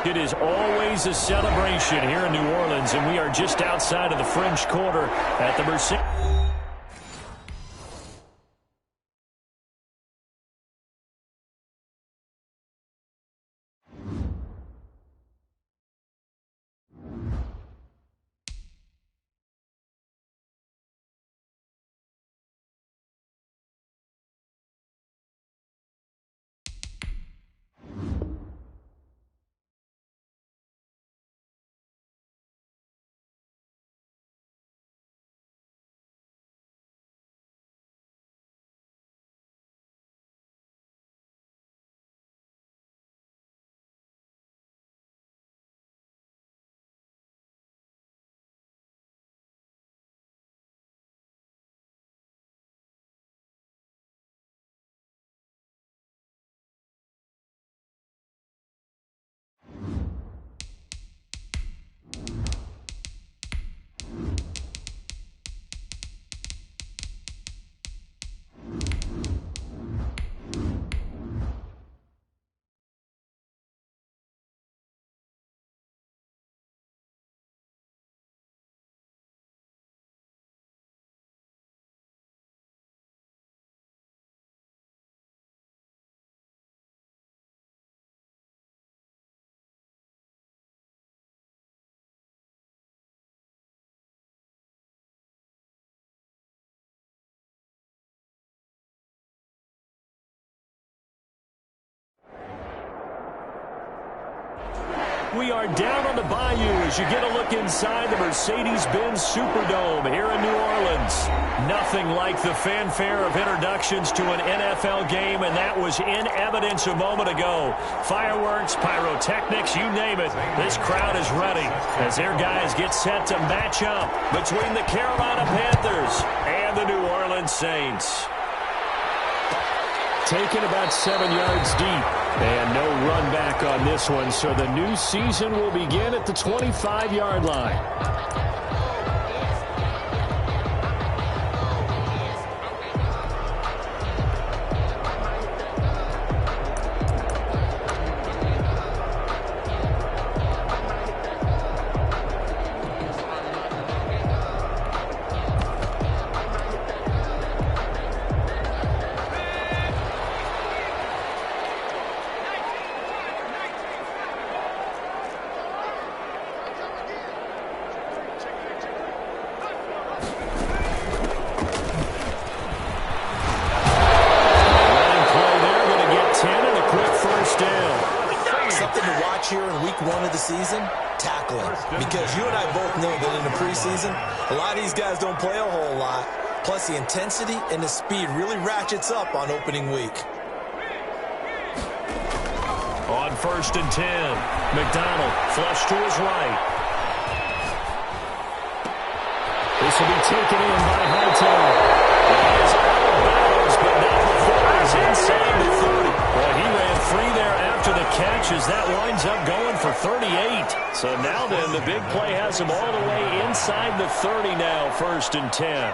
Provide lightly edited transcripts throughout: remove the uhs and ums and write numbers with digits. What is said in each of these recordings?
It is always a celebration here in New Orleans, and we are just outside of the French Quarter at the Mercedes. We are down on the bayou as you get a look inside the Mercedes-Benz Superdome here in New Orleans. Nothing like the fanfare of introductions to an NFL game, and that was in evidence a moment ago. Fireworks, pyrotechnics, you name it. This crowd is ready as their guys get set to match up between the Carolina Panthers and the New Orleans Saints. Taken about 7 yards deep. And no run back on this one, so the new season will begin at the 25-yard line. Plus, the intensity and the speed really ratchets up on opening week. On 1st and 10, McDonald flush to his right. This will be taken in by Hightower. He is out of bounds, but not before he's inside the 30. Well, he ran free there after the catch as that winds up going for 38. So now then, the big play has him all the way inside the 30 now, 1st and 10.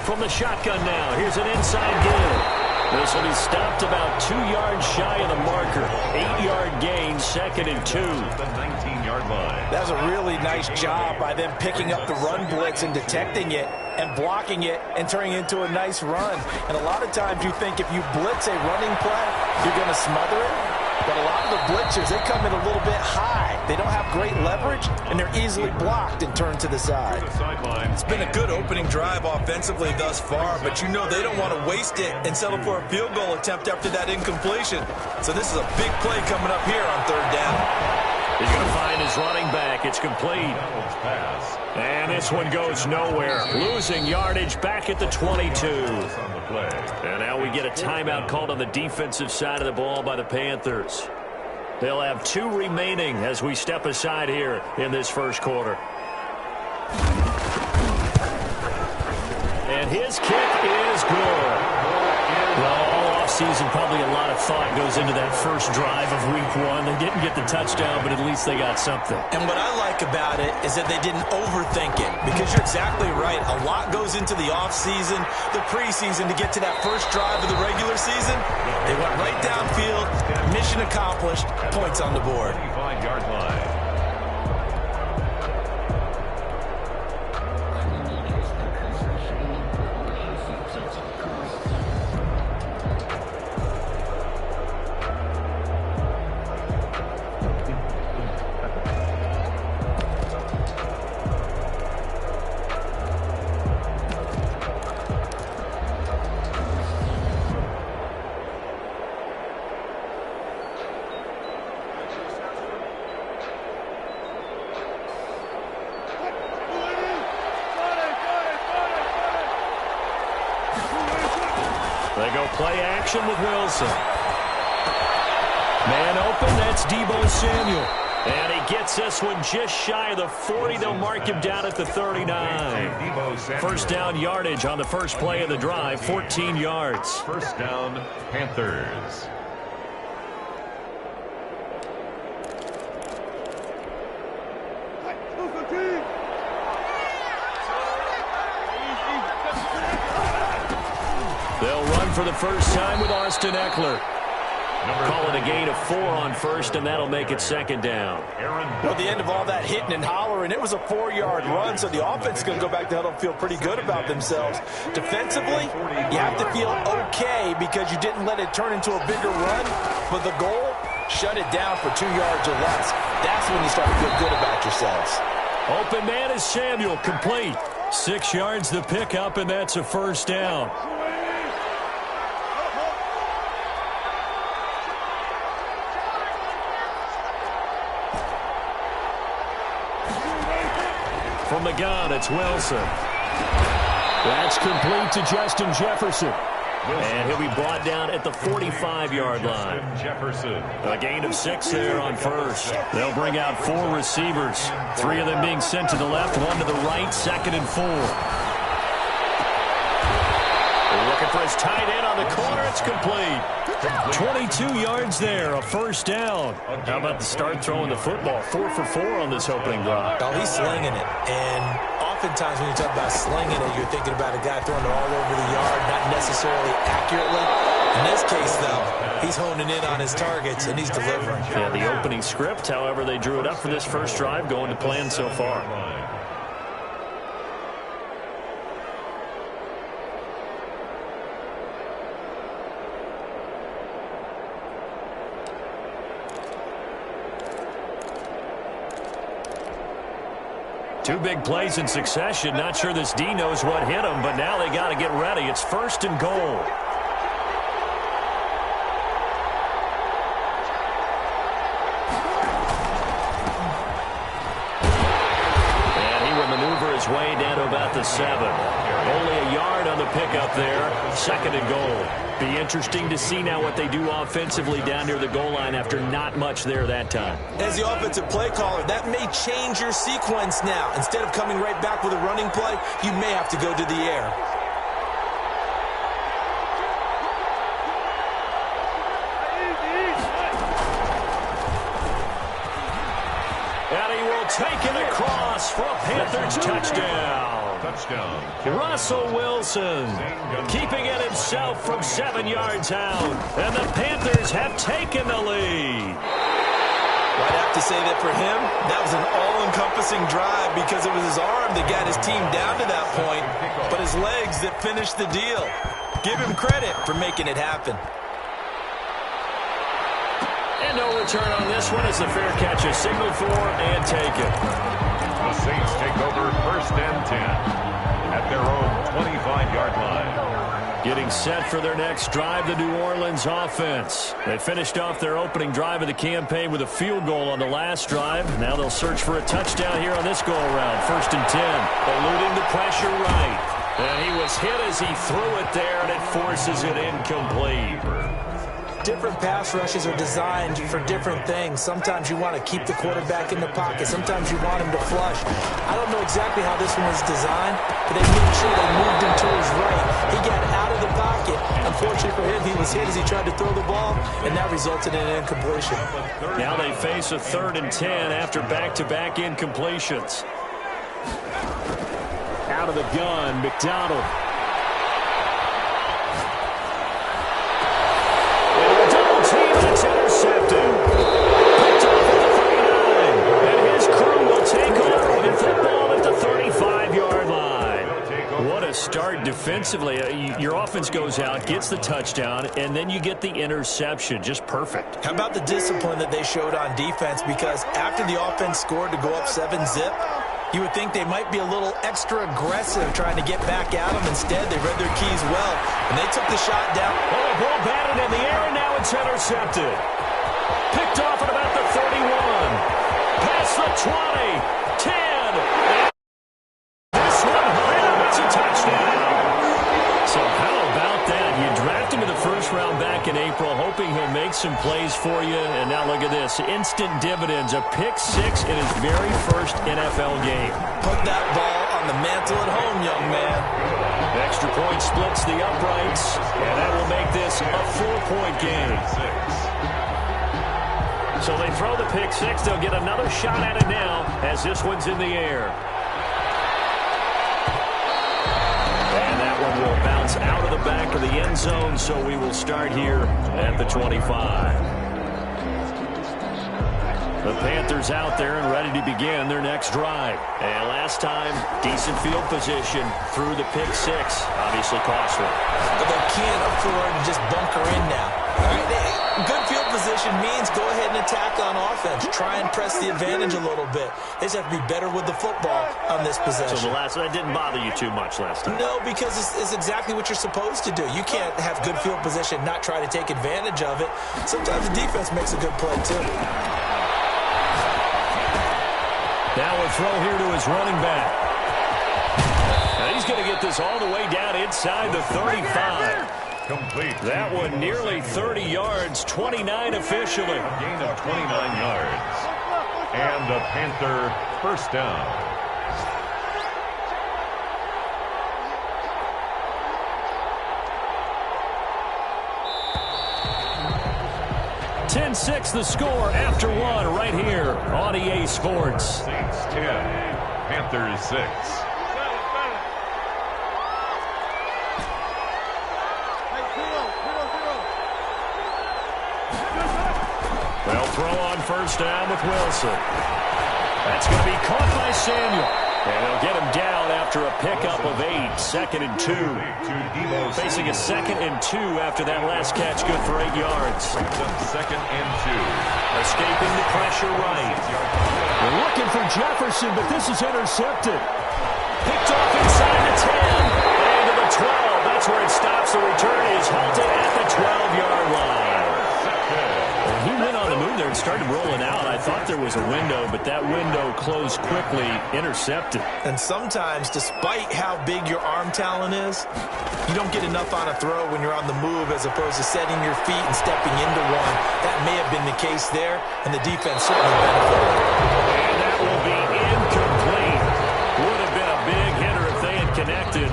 From the shotgun now, here's an inside give. This will be stopped about 2 yards shy of the marker. 8-yard gain, 2nd and 2. The 19-yard line. That's a really nice job by them picking up the run blitz and detecting it and blocking it and turning it into a nice run. And a lot of times you think if you blitz a running play, you're going to smother it. But a lot of the blitzers, they come in a little bit high. They don't have great leverage, and they're easily blocked and turned to the side. It's been a good opening drive offensively thus far, but you know they don't want to waste it and settle for a field goal attempt after that incompletion. So this is a big play coming up here on 3rd down. He's going to find his running back. It's complete. And this one goes nowhere. Losing yardage back at the 22. And now we get a timeout called on the defensive side of the ball by the Panthers. They'll have 2 remaining as we step aside here in this 1st quarter. And his kick is good. Well, all offseason, probably a lot of thought goes into that first drive of week 1. They didn't get the touchdown, but at least they got something. And what I like about it is that they didn't overthink it, because you're exactly right. A lot goes into the offseason, the preseason to get to that first drive of the regular season. They went right downfield. Mission Mission accomplished. Points on the board. 25-yard line. They go play action with Wilson. Man open, that's Deebo Samuel. And he gets this one just shy of the 40. They'll mark him down at the 39. First down yardage on the first play of the drive, 14 yards. First down, Panthers. They'll run for the first time with Austin Eckler. Call it a gain of 4 on first, and that'll make it second down. Well, at the end of all that hitting and hollering, it was a 4-yard run, so the offense is going to go back to huddle and feel pretty good about themselves. Defensively, you have to feel okay because you didn't let it turn into a bigger run, but the goal, shut it down for 2 yards or less. That's when you start to feel good about yourselves. Open man is Samuel, complete. 6 yards the pickup, and that's a first down. From the gun, it's Wilson. That's complete to Justin Jefferson. And he'll be brought down at the 45-yard line. A gain of 6 there on first. They'll bring out 4 receivers. 3 of them being sent to the left, 1 to the right, 2nd and 4. Looking for his tight end on the corner. It's complete. 22 yards there, a first down. How about the start throwing the football? 4 for 4 on this opening drive. Oh, he's slinging it. And oftentimes when you talk about slinging it, you're thinking about a guy throwing it all over the yard, not necessarily accurately. In this case, though, he's honing in on his targets, and he's delivering. Yeah, the opening script, however, they drew it up for this first drive, going to plan so far. Two big plays in succession. Not sure this D knows what hit him, but now they got to get ready. It's 1st and goal. And he will maneuver his way down to about the 7. Only a yard on the pickup there. 2nd and goal. Be interesting to see now what they do offensively down near the goal line after not much there that time. As the offensive play caller, that may change your sequence now. Instead of coming right back with a running play, you may have to go to the air. And he will take it across for a Panthers touchdown. Russell Wilson keeping it himself from 7 yards out. And the Panthers have taken the lead. I'd have to say that for him, that was an all-encompassing drive because it was his arm that got his team down to that point, but his legs that finished the deal. Give him credit for making it happen. And no return on this one as the fair catch is signaled for and taken. The Saints take over 1st and 10 at their own 25-yard line. Getting set for their next drive, the New Orleans offense. They finished off their opening drive of the campaign with a field goal on the last drive. Now they'll search for a touchdown here on this go-around. 1st and 10. Eluding the pressure right. And he was hit as he threw it there, and it forces it incomplete. Different pass rushes are designed for different things. Sometimes you want to keep the quarterback in the pocket. Sometimes you want him to flush. I don't know exactly how this one was designed, but they made sure they moved him to his right. He got out of the pocket. Unfortunately for him, he was hit as he tried to throw the ball, and that resulted in an incompletion. Now they face a 3rd and 10 after back-to-back incompletions. Out of the gun, McDonald. It's intercepted. defensively, your offense goes out, gets the touchdown, and then you get the interception. Just perfect. How about the discipline that they showed on defense? Because after the offense scored to go up 7-zip, you would think they might be a little extra aggressive trying to get back at them. Instead, they read their keys well, and they took the shot down. Oh, ball batted in the air, and now it's intercepted. Picked off at about the 31. Past the 20. 10. This one home. It's a touchdown. So how about that? You draft him in the first round back in April, hoping he'll make some plays for you. And now look at this. Instant dividends. A pick-6 in his very first NFL game. Put that ball on the mantle at home, young man. Extra point splits the uprights, and that will make this a 4-point game. So they throw the pick-6. They'll get another shot at it now as this one's in the air. And that one will bounce out of the back of the end zone, so we will start here at the 25. The Panthers out there and ready to begin their next drive. And last time, decent field position through the pick-6. Obviously costly. But they can't afford to just bunker in now. All right, good field position means go ahead and attack on offense. Try and press the advantage a little bit. They just have to be better with the football on this possession. So that didn't bother you too much last time? No, because it's exactly what you're supposed to do. You can't have good field position, not try to take advantage of it. Sometimes the defense makes a good play, too. Now a throw here to his running back. And he's going to get this all the way down inside the 35. Complete. That one nearly 30 yards, 29 officially. A gain of 29 yards. And a Panther first down. 10-6 the score after one right here on EA Sports. Saints 10, Panthers 6. They'll throw on first down with Wilson. That's going to be caught by Samuel. And they'll get him down after a pickup of 8, 2nd and 2. Facing a 2nd and 2 after that last catch, good for 8 yards. 2nd and 2. Escaping the pressure right. They're looking for Jefferson, but this is intercepted. Picked off inside the 10. And to the 12. That's where it stops. The return is halted at the 12-yard line. He went on the move there and started rolling out. I thought there was a window, but that window closed quickly, intercepted. And sometimes, despite how big your arm talent is, you don't get enough on a throw when you're on the move as opposed to setting your feet and stepping into one. That may have been the case there, and the defense certainly benefited. And that will be incomplete. Would have been a big hitter if they had connected.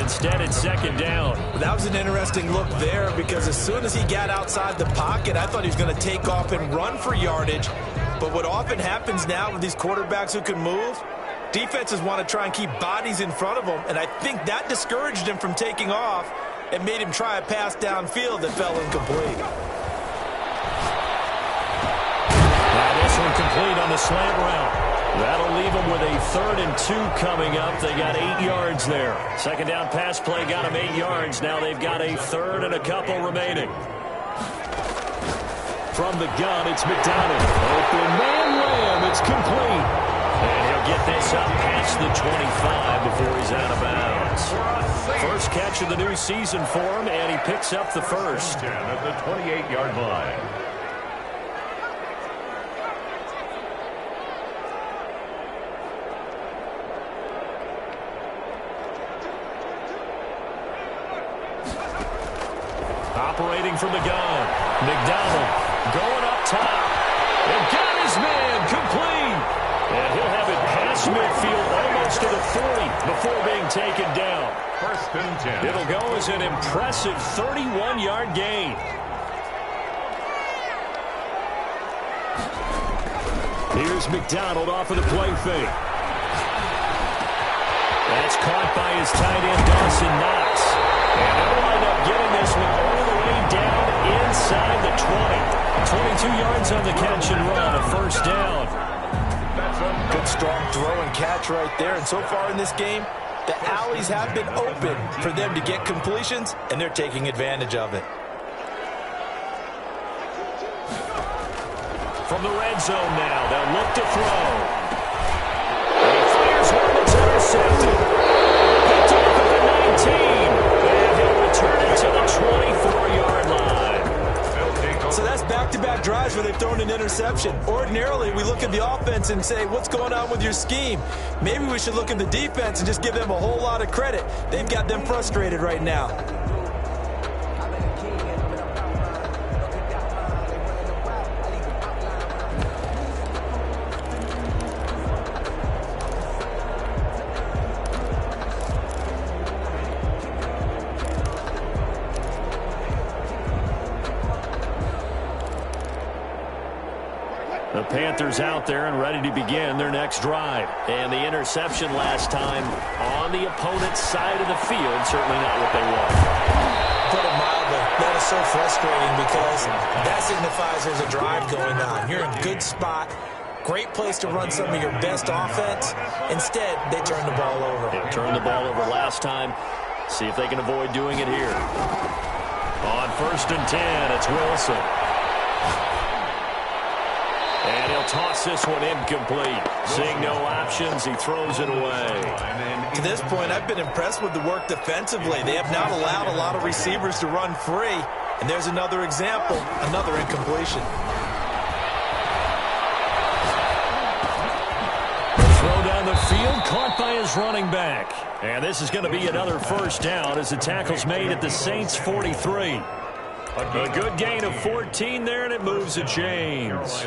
Instead, it's 2nd down. That was an interesting look there because as soon as he got outside the pocket, I thought he was going to take off and run for yardage. But what often happens now with these quarterbacks who can move, defenses want to try and keep bodies in front of them, and I think that discouraged him from taking off and made him try a pass downfield that fell incomplete. Now this one complete on the slant route. That'll leave them with a 3rd and 2 coming up. They got 8 yards there. 2nd down pass play got them 8 yards. Now they've got a 3rd and a couple remaining. From the gun, it's McDonald. Open man Lamb. It's complete. And he'll get this up past the 25 before he's out of bounds. First catch of the new season for him, and he picks up the first. 10 at the 28-yard line. Operating from the gun. McDonald going up top. And got his man complete. And he'll have it past midfield almost to the 40 before being taken down. 1st and 10. It'll go as an impressive 31-yard gain. Here's McDonald off of the play fake. That's caught by his tight end, Dawson Knox. And they'll wind up getting this one all the way down inside the 20. 22 yards on the catch and run, a first down. Good strong throw and catch right there. And so far in this game, The alleys have been open for them to get completions, and they're taking advantage of it. From the red zone now, they'll look to throw. And he fires one that's intercepted. Picked off at the 19. And he'll return it to the 24-yard line. So that's back-to-back drives where they've thrown an interception. Ordinarily, we look at the offense and say, what's going on with your scheme? Maybe we should look at the defense and just give them a whole lot of credit. They've got them frustrated right now. The Panthers out there and ready to begin their next drive. And the interception last time on the opponent's side of the field, certainly not what they want. Put it mildly, that is so frustrating because that signifies there's a drive going on. You're in a good spot, great place to run some of your best offense. Instead, they turn the ball over. They turned the ball over last time. See if they can avoid doing it here. On 1st and 10, it's Wilson. And he'll toss this one incomplete. Seeing no options, he throws it away. To this point, I've been impressed with the work defensively. They have not allowed a lot of receivers to run free. And there's another example, another incompletion. The throw down the field, caught by his running back. And this is going to be another first down as the tackle's made at the Saints' 43. A good gain of 14 there, and it moves the chains.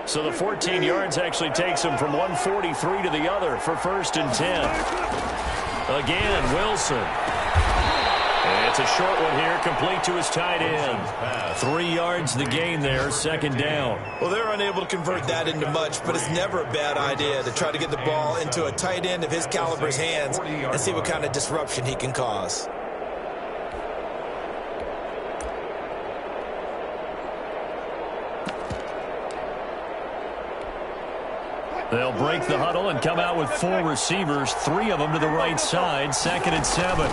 So the 14 yards actually takes him from 143 to the other for 1st and 10. Again, Wilson. And it's a short one here, complete to his tight end. 3 yards the gain there, 2nd down. Well, they're unable to convert that into much, but it's never a bad idea to try to get the ball into a tight end of his caliber's hands and see what kind of disruption he can cause. They'll break the huddle and come out with 4 receivers, 3 of them to the right side, 2nd and 7. And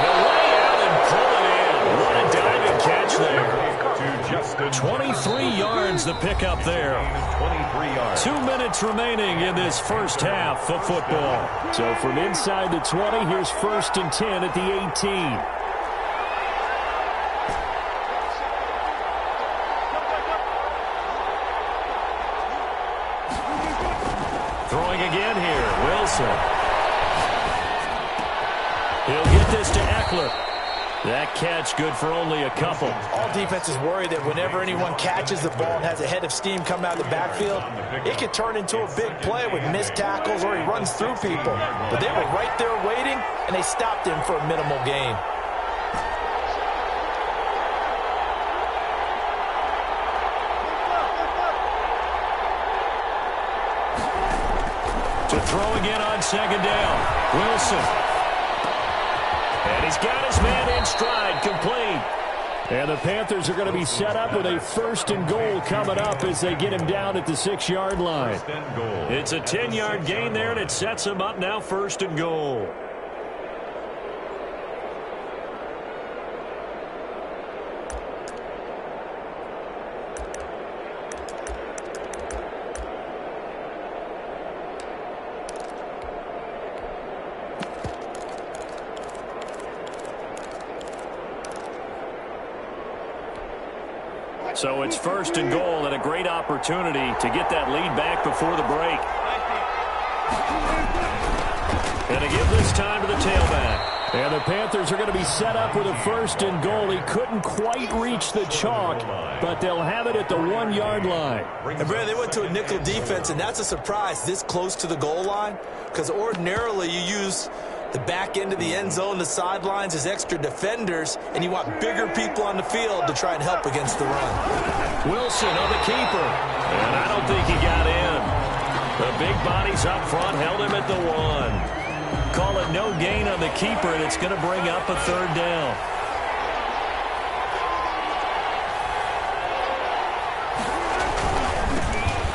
they'll lay out and pull it in. What a diving catch there. 23 yards the pickup there. 2 minutes remaining in this first half of football. So from inside the 20, here's 1st and 10 at the 18. Throwing again here, Wilson. He'll get this to Eckler. That catch good for only a couple. All defenses worry that whenever anyone catches the ball and has a head of steam come out of the backfield, it could turn into a big play with missed tackles or he runs through people. But they were right there waiting, and they stopped him for a minimal gain. To throw again on 2nd down. Wilson. And he's got his man in stride, complete. And the Panthers are going to be set up with a 1st and goal coming up as they get him down at the 6-yard line. It's a 10-yard gain there, and it sets him up now 1st and goal. So it's 1st and goal and a great opportunity to get that lead back before the break. And to give this time to the tailback. And the Panthers are going to be set up with a 1st and goal. He couldn't quite reach the chalk, but they'll have it at the 1-yard line. And Brad, they went to a nickel defense, and that's a surprise this close to the goal line, because ordinarily you use the back end of the end zone, the sidelines as extra defenders, and you want bigger people on the field to try and help against the run. Wilson on the keeper, and I don't think he got in. The big bodies up front held him at the 1. Call it no gain on the keeper, and it's going to bring up a 3rd down.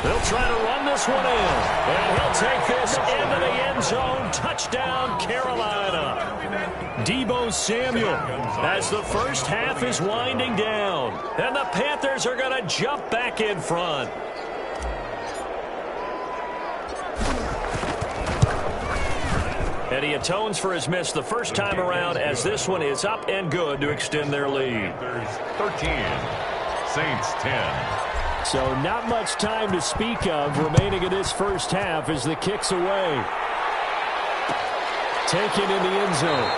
They'll try to run this one in. And he'll take this into the end zone. Touchdown, Carolina. Deebo Samuel as the first half is winding down. And the Panthers are going to jump back in front. And he atones for his miss the first time around as this one is up and good to extend their lead. 13, Saints 10. So not much time to speak of remaining in this first half as the kick's away. Taken in the end zone.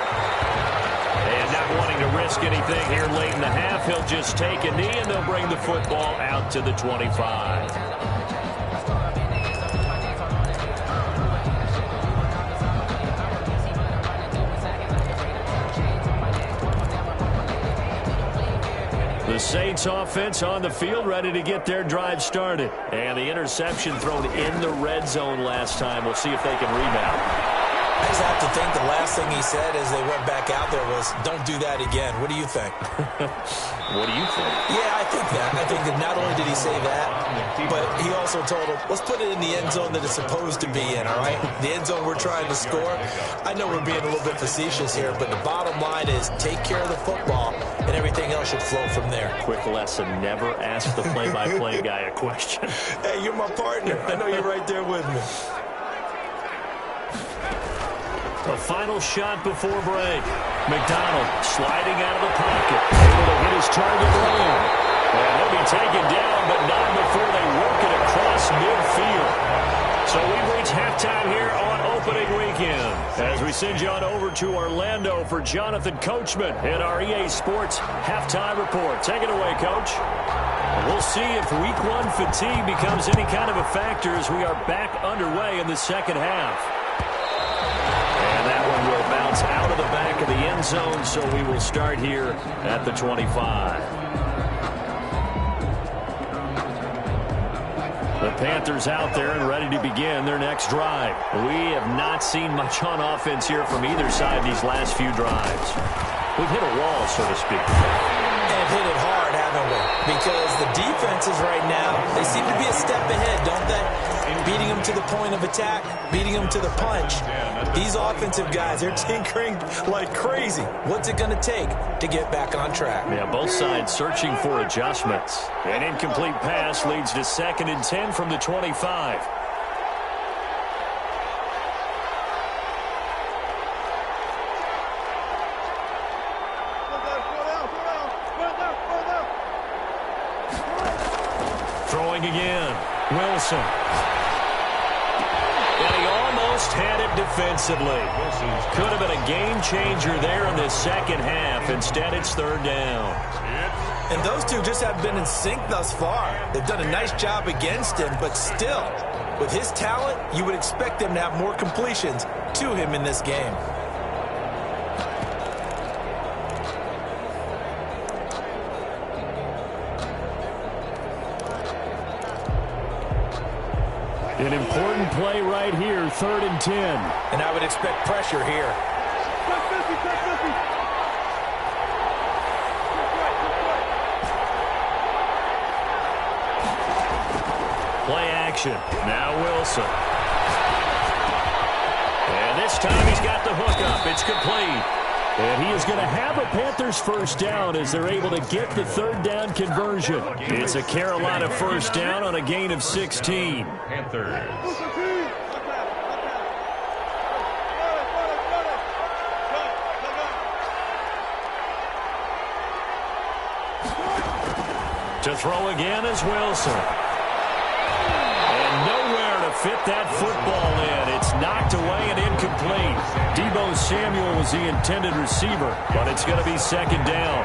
And not wanting to risk anything here late in the half, he'll just take a knee and they'll bring the football out to the 25. The Saints offense on the field ready to get their drive started. And the interception thrown in the red zone last time. We'll see if they can rebound. I just have to think the last thing he said as they went back out there was, don't do that again. What do you think? What do you think? Yeah, I think that. I think that not only did he say that, but he also told him, let's put it in the end zone that it's supposed to be in, all right? The end zone we're trying to score. I know we're being a little bit facetious here, but the bottom line is take care of the football, and everything else should flow from there. Quick lesson, never ask the play-by-play guy a question. Hey, you're my partner. I know you're right there with me. A final shot before break. McDonald sliding out of the pocket. Able to hit his target man. And he'll be taken down, but not before they work it across midfield. So we've reached halftime here on opening weekend. As we send you on over to Orlando for Jonathan Coachman in our EA Sports Halftime Report. Take it away, Coach. We'll see if Week 1 fatigue becomes any kind of a factor as we are back underway in the second half. And that one will bounce out of the back of the end zone, so we will start here at the 25. The Panthers out there and ready to begin their next drive. We have not seen much on offense here from either side these last few drives. We've hit a wall, so to speak. And hit it hard, haven't we? Because the defenses right now, they seem to be a step ahead, don't they? Beating them to the point of attack, beating them to the punch. These offensive guys, they're tinkering like crazy. What's it going to take to get back on track? Yeah, both sides searching for adjustments. An incomplete pass leads to 2nd and 10 from the 25. Throwing again. Wilson. And he almost had it defensively. Could have been a game changer there in the second half. Instead, it's 3rd down. And those two just have been in sync thus far. They've done a nice job against him, but still, with his talent, you would expect them to have more completions to him in this game. An important play right here, 3rd and 10. And I would expect pressure here. Play action. Now Wilson. And this time he's got the hook up. It's complete. And he is going to have a Panthers first down as they're able to get the 3rd down conversion. It's a Carolina first down on a gain of 16. Panthers. To throw again is Wilson. And nowhere to fit that football in. It's knocked away and incomplete. Deebo Samuel was the intended receiver, but it's going to be 2nd down.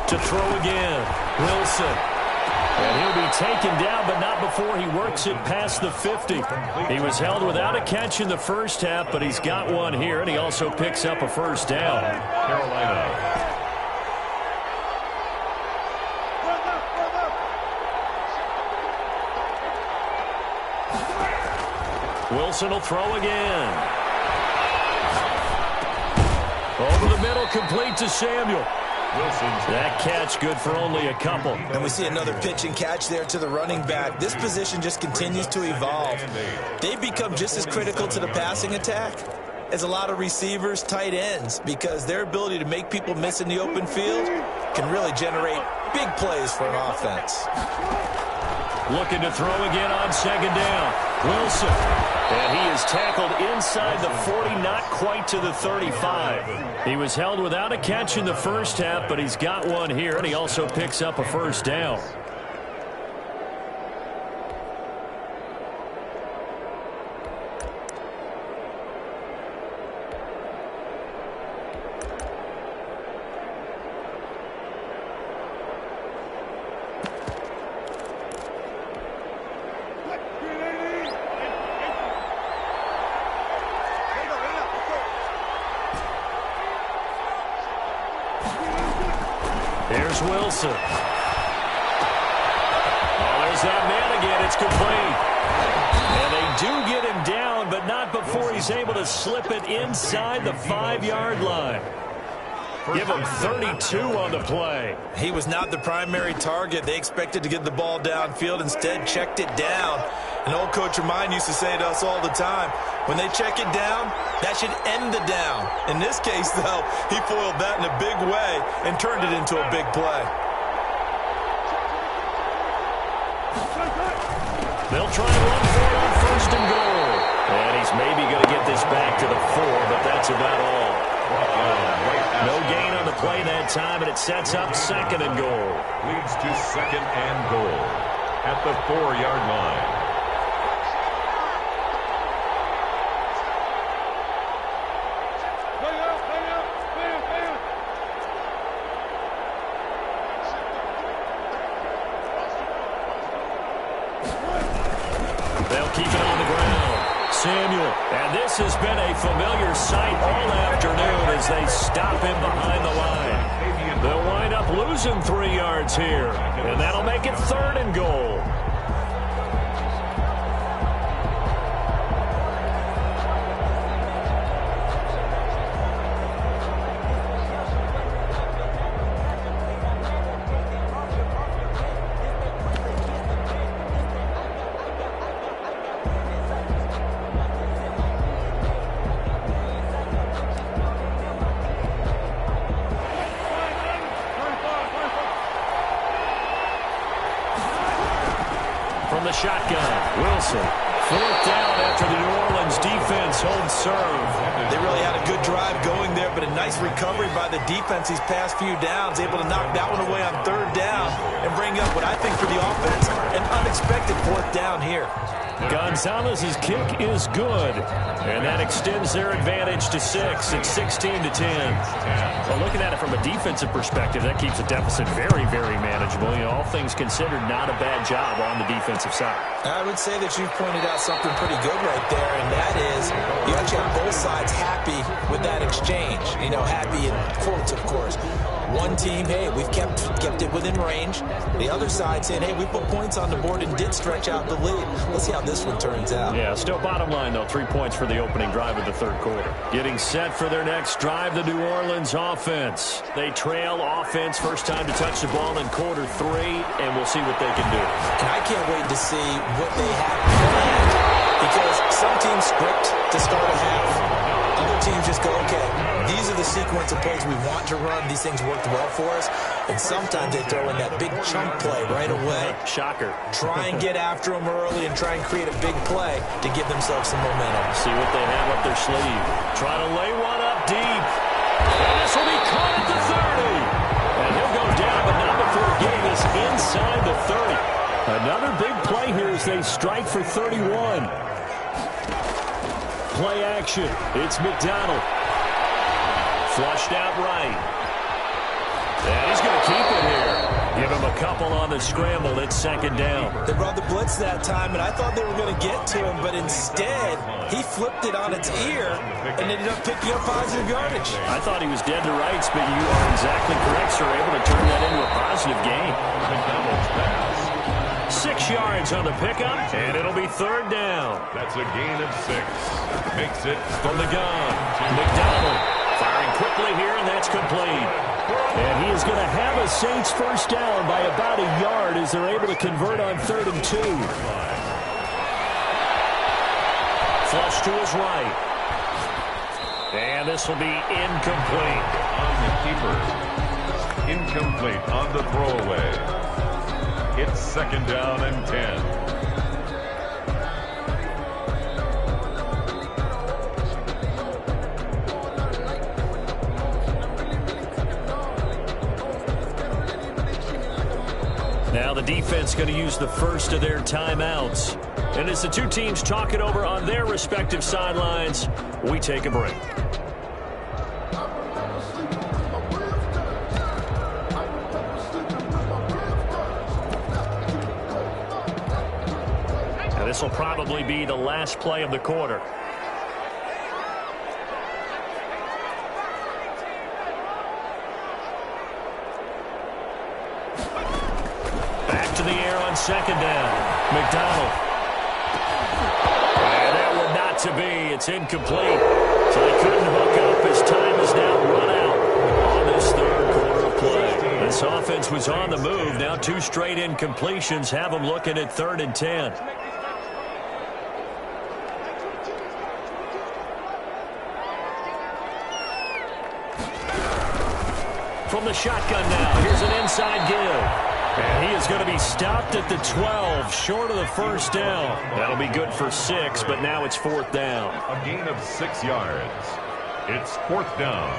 To throw again, Wilson. And he'll be taken down, but not before he works it past the 50. He was held without a catch in the first half, but he's got one here, and he also picks up a first down. Carolina. Wilson will throw again. Over the middle, complete to Samuel. That catch good for only a couple. And we see another pitch and catch there to the running back. This position just continues to evolve. They've become just as critical to the passing attack as a lot of receivers, tight ends, because their ability to make people miss in the open field can really generate big plays for an offense. Looking to throw again on second down. Wilson. And he is tackled inside the 40, not quite to the 35. He was held without a catch in the first half, but he's got one here, and he also picks up a first down. Here's Wilson. Oh, there's that man again. It's complete. And they do get him down, but not before he's able to slip it inside the 5-yard line. Give him 32 on the play. He was not the primary target. They expected to get the ball downfield. Instead, checked it down. An old coach of mine used to say to us all the time, when they check it down, that should end the down. In this case, though, he foiled that in a big way and turned it into a big play. They'll try and run for it on first and goal. And he's maybe going to get this back to the 4, but that's about all. No gain on the play that time, and it sets up second and goal. Leads to second and goal at the 4-yard line. They'll keep it on the ground. Samuel. And this has been a familiar sight all afternoon as they stop him behind the line. They'll wind up losing 3 yards here, and that'll make it third and goal. From the shotgun, Wilson. 4th down after the New Orleans defense holds serve. They really had a good drive going there, but a nice recovery by the defense these past few downs, able to knock that one away on 3rd down and bring up what I think for the offense, an unexpected 4th down here. Gonzalez's kick is good, and that extends their advantage to 6. It's 16-10. Well, looking at it from a defensive perspective, that keeps the deficit very, very manageable. You know, all things considered, not a bad job on the defensive side. I would say that you've pointed out something pretty good right there, and that is you actually have both sides happy with that exchange. You know, happy in quotes, of course. One team, hey, we've kept it within range. The other side saying, hey, we put points on the board and did stretch out the lead. Let's see how this one turns out. Yeah, still bottom line, though, 3 points for the opening drive of the 3rd quarter. Getting set for their next drive, the New Orleans offense. They trail offense, first time to touch the ball in quarter 3, and we'll see what they can do. And I can't wait to see what they have planned, because some teams script to start a half. Other teams just go, okay, these are the sequence of plays we want to run. These things worked well for us. And sometimes they throw in that big chunk play right away. Shocker. Try and get after them early and try and create a big play to give themselves some momentum. See what they have up their sleeve. Try to lay one up deep. And this will be caught at the 30. And he'll go down, but not before getting this inside the 30. Another big play here as they strike for 31. Play action. It's McDonald. Flushed out right. And he's going to keep it here. You Give him a couple on the scramble. It's second down. They brought the blitz that time, and I thought they were going to get to him, but instead, he flipped it on its ear and ended up picking up positive yardage. I thought he was dead to rights, but you are exactly correct, sir. Able to turn that into a positive gain. 6 yards on the pickup, and it'll be third down. That's a gain of 6. Makes it from the gun. McDonald firing quickly here, and that's complete. And he is going to have a Saints first down by about a yard as they're able to convert on 3rd and 2. Flush to his right. And this will be incomplete. On the keeper. Incomplete on the throwaway. It's second down and 10. Now the defense going to use the first of their timeouts. And as the two teams talk it over on their respective sidelines, we take a break. Now this will probably be the last play of the quarter. To the air on second down. McDonald. And that one not to be. It's incomplete. So they couldn't hook up as time is now run out on this third quarter of play. This offense was on the move. Now 2 straight incompletions have them looking at 3rd and 10. From the shotgun now. Here's an inside give. And he is going to be stopped at the 12, short of the first down. That'll be good for 6, but now it's 4th down. A gain of 6 yards. It's 4th down.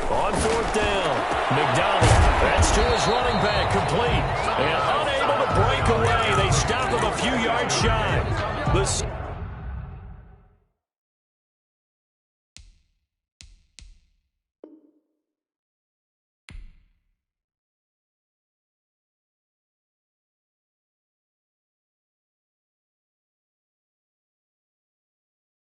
On 4th down, McDonald. That's to his running back, complete. And unable to break away. They stop him a few yards shy.